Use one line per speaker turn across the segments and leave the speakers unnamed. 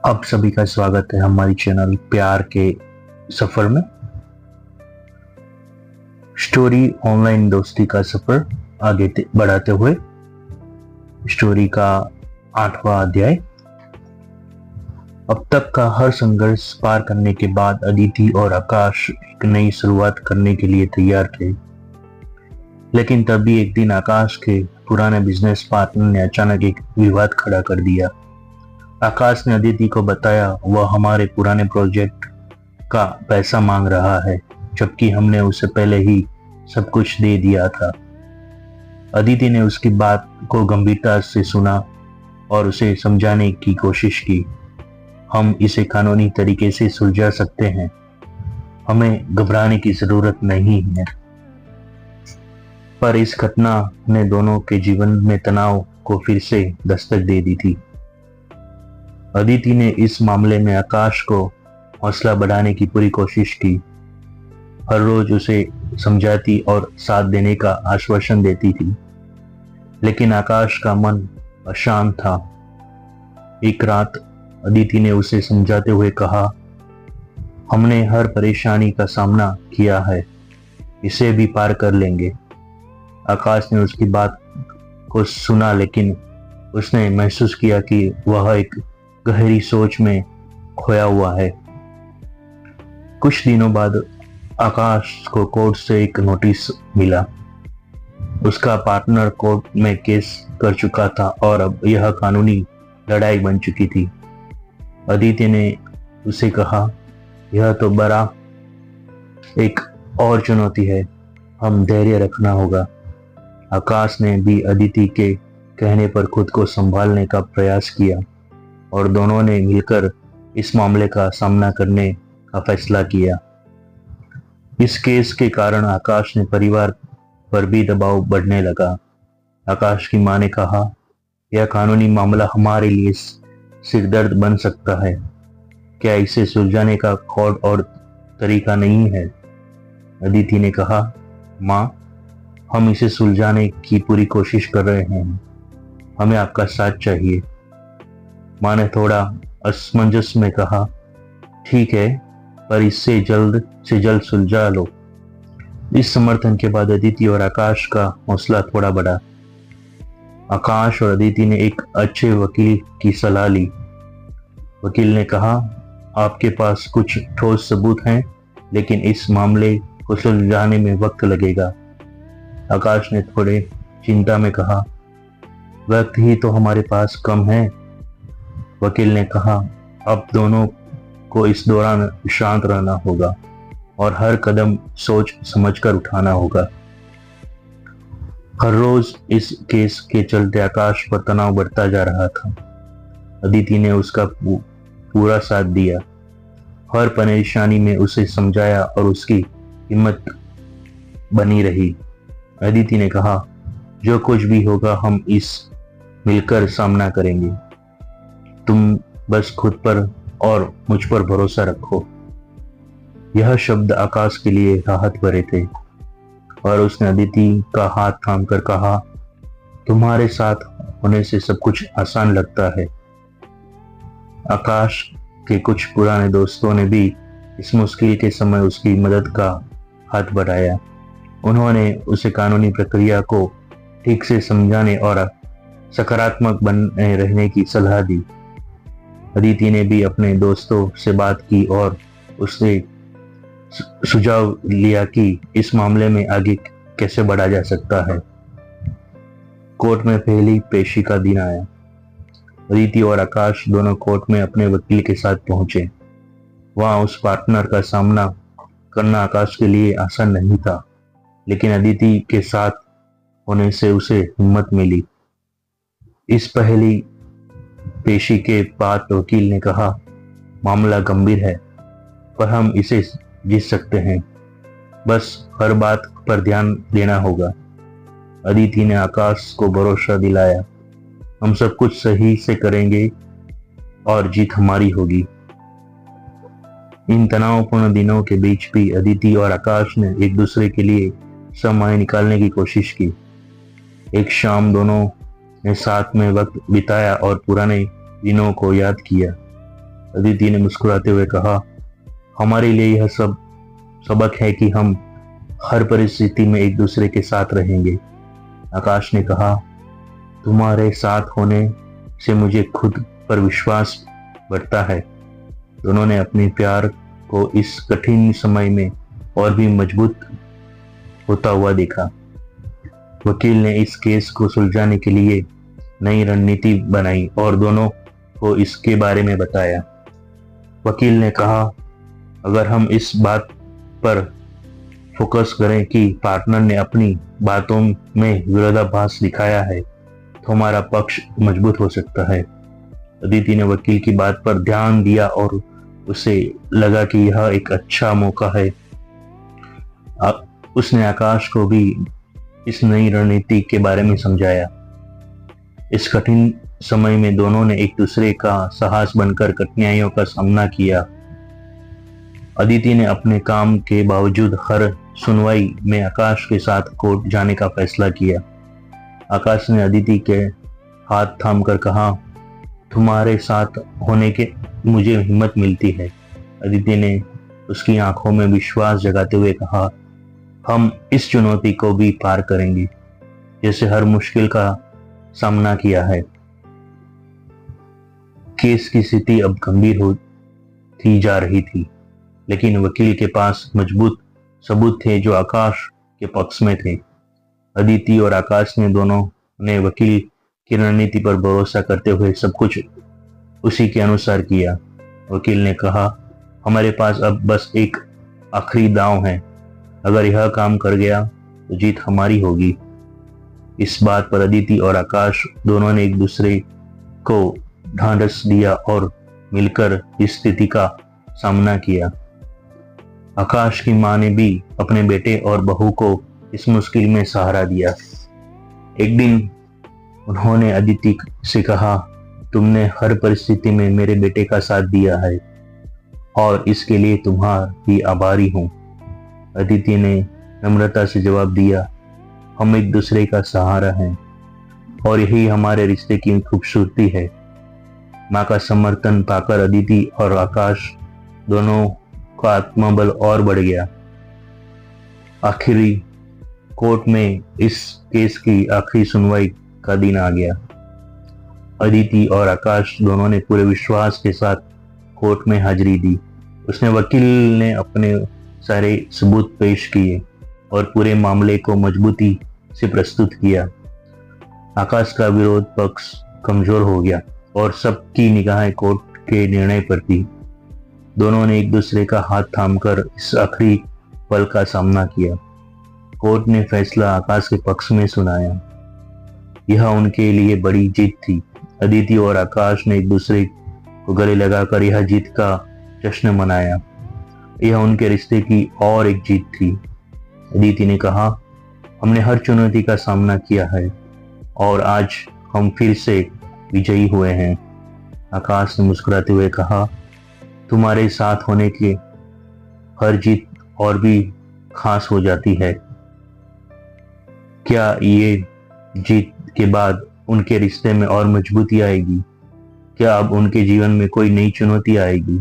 आप सभी का स्वागत है हमारी चैनल प्यार के सफर में। स्टोरी ऑनलाइन दोस्ती का सफर आगे बढ़ाते हुए स्टोरी का 8वां अध्याय। अब तक का हर संघर्ष पार करने के बाद अदिति और आकाश एक नई शुरुआत करने के लिए तैयार थे। लेकिन तभी एक दिन आकाश के पुराने बिजनेस पार्टनर ने अचानक एक विवाद खड़ा कर दिया। आकाश ने अदिति को बताया वह हमारे पुराने प्रोजेक्ट का पैसा मांग रहा है, जबकि हमने उसे पहले ही सब कुछ दे दिया था। अदिति ने उसकी बात को गंभीरता से सुना और उसे समझाने की कोशिश की। हम इसे कानूनी तरीके से सुलझा सकते हैं, हमें घबराने की जरूरत नहीं है। पर इस घटना ने दोनों के जीवन में तनाव को फिर से दस्तक दे दी थी। अदिति ने इस मामले में आकाश को हौसला बढ़ाने की पूरी कोशिश की। हर रोज उसे समझाती और साथ देने का आश्वासन देती थी, लेकिन आकाश का मन अशांत था। एक रात अदिति ने उसे समझाते हुए कहा, हमने हर परेशानी का सामना किया है, इसे भी पार कर लेंगे। आकाश ने उसकी बात को सुना, लेकिन उसने महसूस किया कि वह एक गहरी सोच में खोया हुआ है। कुछ दिनों बाद आकाश को कोर्ट से एक नोटिस मिला। उसका पार्टनर कोर्ट में केस कर चुका था और अब यह कानूनी लड़ाई बन चुकी थी। अदिति ने उसे कहा, यह तो बड़ा एक और चुनौती है, हम धैर्य रखना होगा। आकाश ने भी अदिति के कहने पर खुद को संभालने का प्रयास किया और दोनों ने मिलकर इस मामले का सामना करने का फैसला किया। इस केस के कारण आकाश ने परिवार पर भी दबाव बढ़ने लगा। आकाश की मां ने कहा, यह कानूनी मामला हमारे लिए सिरदर्द बन सकता है, क्या इसे सुलझाने का कोई और तरीका नहीं है? अदिति ने कहा, मां, हम इसे सुलझाने की पूरी कोशिश कर रहे हैं, हमें आपका साथ चाहिए। मां ने थोड़ा असमंजस में कहा, ठीक है, पर इससे जल्द से जल्द सुलझा लो। इस समर्थन के बाद अदिति और आकाश का हौसला थोड़ा बढ़ा। आकाश और अदिति ने एक अच्छे वकील की सलाह ली। वकील ने कहा, आपके पास कुछ ठोस सबूत हैं, लेकिन इस मामले को सुलझाने में वक्त लगेगा। आकाश ने थोड़े चिंता में कहा, वक्त ही तो हमारे पास कम है। वकील ने कहा, अब दोनों को इस दौरान शांत रहना होगा और हर कदम सोच समझकर उठाना होगा। हर रोज इस केस के चलते आकाश पर तनाव बढ़ता जा रहा था। अदिति ने उसका पूरा साथ दिया, हर परेशानी में उसे समझाया और उसकी हिम्मत बनी रही। अदिति ने कहा, जो कुछ भी होगा हम इस मिलकर सामना करेंगे, तुम बस खुद पर और मुझ पर भरोसा रखो। यह शब्द आकाश के लिए राहत भरे थे और उसने अदिति का हाथ थामकर कहा, तुम्हारे साथ होने से सब कुछ आसान लगता है। आकाश के कुछ पुराने दोस्तों ने भी इस मुश्किल के समय उसकी मदद का हाथ बढ़ाया। उन्होंने उसे कानूनी प्रक्रिया को ठीक से समझाने और सकारात्मक बने रहने की सलाह दी। अदिति ने भी अपने दोस्तों से बात की और उससे सुझाव लिया कि इस मामले में आगे कैसे बढ़ा जा सकता है। कोर्ट में पहली पेशी का दिन आया। अदिति और आकाश दोनों कोर्ट में अपने वकील के साथ पहुंचे। वहां उस पार्टनर का सामना करना आकाश के लिए आसान नहीं था, लेकिन अदिति के साथ होने से उसे हिम्मत मिली। इस पहली पेशी के बाद वकील ने कहा, मामला गंभीर है, पर हम इसे जीत सकते हैं, बस हर बात पर ध्यान देना होगा। अदिति ने आकाश को भरोसा दिलाया, हम सब कुछ सही से करेंगे और जीत हमारी होगी। इन तनावपूर्ण दिनों के बीच भी अदिति और आकाश ने एक दूसरे के लिए समय निकालने की कोशिश की। एक शाम दोनों ने साथ में वक्त बिताया और पुराने दिनों को याद किया। अदिति ने मुस्कुराते हुए कहा, हमारे लिए यह सब सबक है कि हम हर परिस्थिति में एक दूसरे के साथ रहेंगे। आकाश ने कहा, तुम्हारे साथ होने से मुझे खुद पर विश्वास बढ़ता है। दोनों ने अपने प्यार को इस कठिन समय में और भी मजबूत होता हुआ देखा। वकील ने इस केस को सुलझाने के लिए नई रणनीति बनाई और दोनों को इसके बारे में बताया। वकील ने कहा, अगर हम इस बात पर फोकस करें कि पार्टनर ने अपनी बातों में विरोधाभास दिखाया है तो हमारा पक्ष मजबूत हो सकता है। अदिति ने वकील की बात पर ध्यान दिया और उसे लगा कि यह एक अच्छा मौका है। उसने आकाश को भी इस नई रणनीति के बारे में समझाया। इस कठिन समय में दोनों ने एक दूसरे का साहस बनकर कठिनाइयों का सामना किया। अदिति ने अपने काम के बावजूद हर सुनवाई में आकाश के साथ कोर्ट जाने का फैसला किया। आकाश ने अदिति के हाथ थामकर कहा, तुम्हारे साथ होने के मुझे हिम्मत मिलती है। अदिति ने उसकी आंखों में विश्वास जगाते हुए कहा, हम इस चुनौती को भी पार करेंगे जैसे हर मुश्किल का सामना किया है। केस की स्थिति अब गंभीर होती जा रही थी, लेकिन वकील के पास मजबूत सबूत थे जो आकाश के पक्ष में थे। अदिति और आकाश ने दोनों ने वकील की रणनीति पर भरोसा करते हुए सब कुछ उसी के अनुसार किया। वकील ने कहा, हमारे पास अब बस एक आखिरी दांव है। अगर यह काम कर गया तो जीत हमारी होगी। इस बात पर अदिति और आकाश दोनों ने एक दूसरे को ढांढस दिया और मिलकर इस स्थिति का सामना किया। आकाश की मां ने भी अपने बेटे और बहू को इस मुश्किल में सहारा दिया। एक दिन उन्होंने अदिति से कहा, तुमने हर परिस्थिति में मेरे बेटे का साथ दिया है और इसके लिए तुम्हारी आभारी हूं। अदिति ने नम्रता से जवाब दिया, हम एक दूसरे का सहारा हैं और यही हमारे रिश्ते की खूबसूरती है। माँ का समर्थन पाकर अदिति और आकाश दोनों का आत्मबल और बढ़ गया। आखिरी कोर्ट में इस केस की आखिरी सुनवाई का दिन आ गया। अदिति और आकाश दोनों ने पूरे विश्वास के साथ कोर्ट में हाजिरी दी। उसने वकील ने अपने सारे सबूत पेश किए और पूरे मामले को मजबूती से प्रस्तुत किया। आकाश का विरोध पक्ष कमजोर हो गया और सबकी निगाहें कोर्ट के निर्णय पर थी। दोनों ने एक दूसरे का हाथ थामकर इस आखिरी पल का सामना किया। कोर्ट ने फैसला आकाश के पक्ष में सुनाया। यह उनके लिए बड़ी जीत थी। अदिति और आकाश ने एक दूसरे को गले लगाकर यह जीत का जश्न मनाया। यह उनके रिश्ते की और एक जीत थी। अदिति ने कहा, हमने हर चुनौती का सामना किया है और आज हम फिर से विजयी हुए हैं। आकाश ने मुस्कुराते हुए कहा, तुम्हारे साथ होने की हर जीत और भी खास हो जाती है। क्या ये जीत के बाद उनके रिश्ते में और मजबूती आएगी? क्या अब उनके जीवन में कोई नई चुनौती आएगी?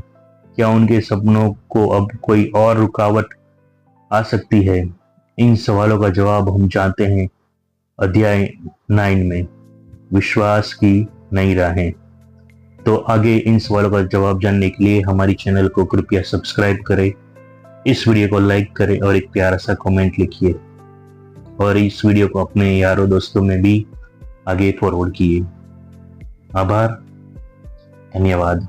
क्या उनके सपनों को अब कोई और रुकावट आ सकती है? इन सवालों का जवाब हम जानते हैं अध्याय 9 में, विश्वास की नई राहें। तो आगे इन सवालों का जवाब जानने के लिए हमारी चैनल को कृपया सब्सक्राइब करें, इस वीडियो को लाइक करें और एक प्यारा सा कमेंट लिखिए और इस वीडियो को अपने यारों दोस्तों में भी आगे फॉरवर्ड किए। आभार, धन्यवाद।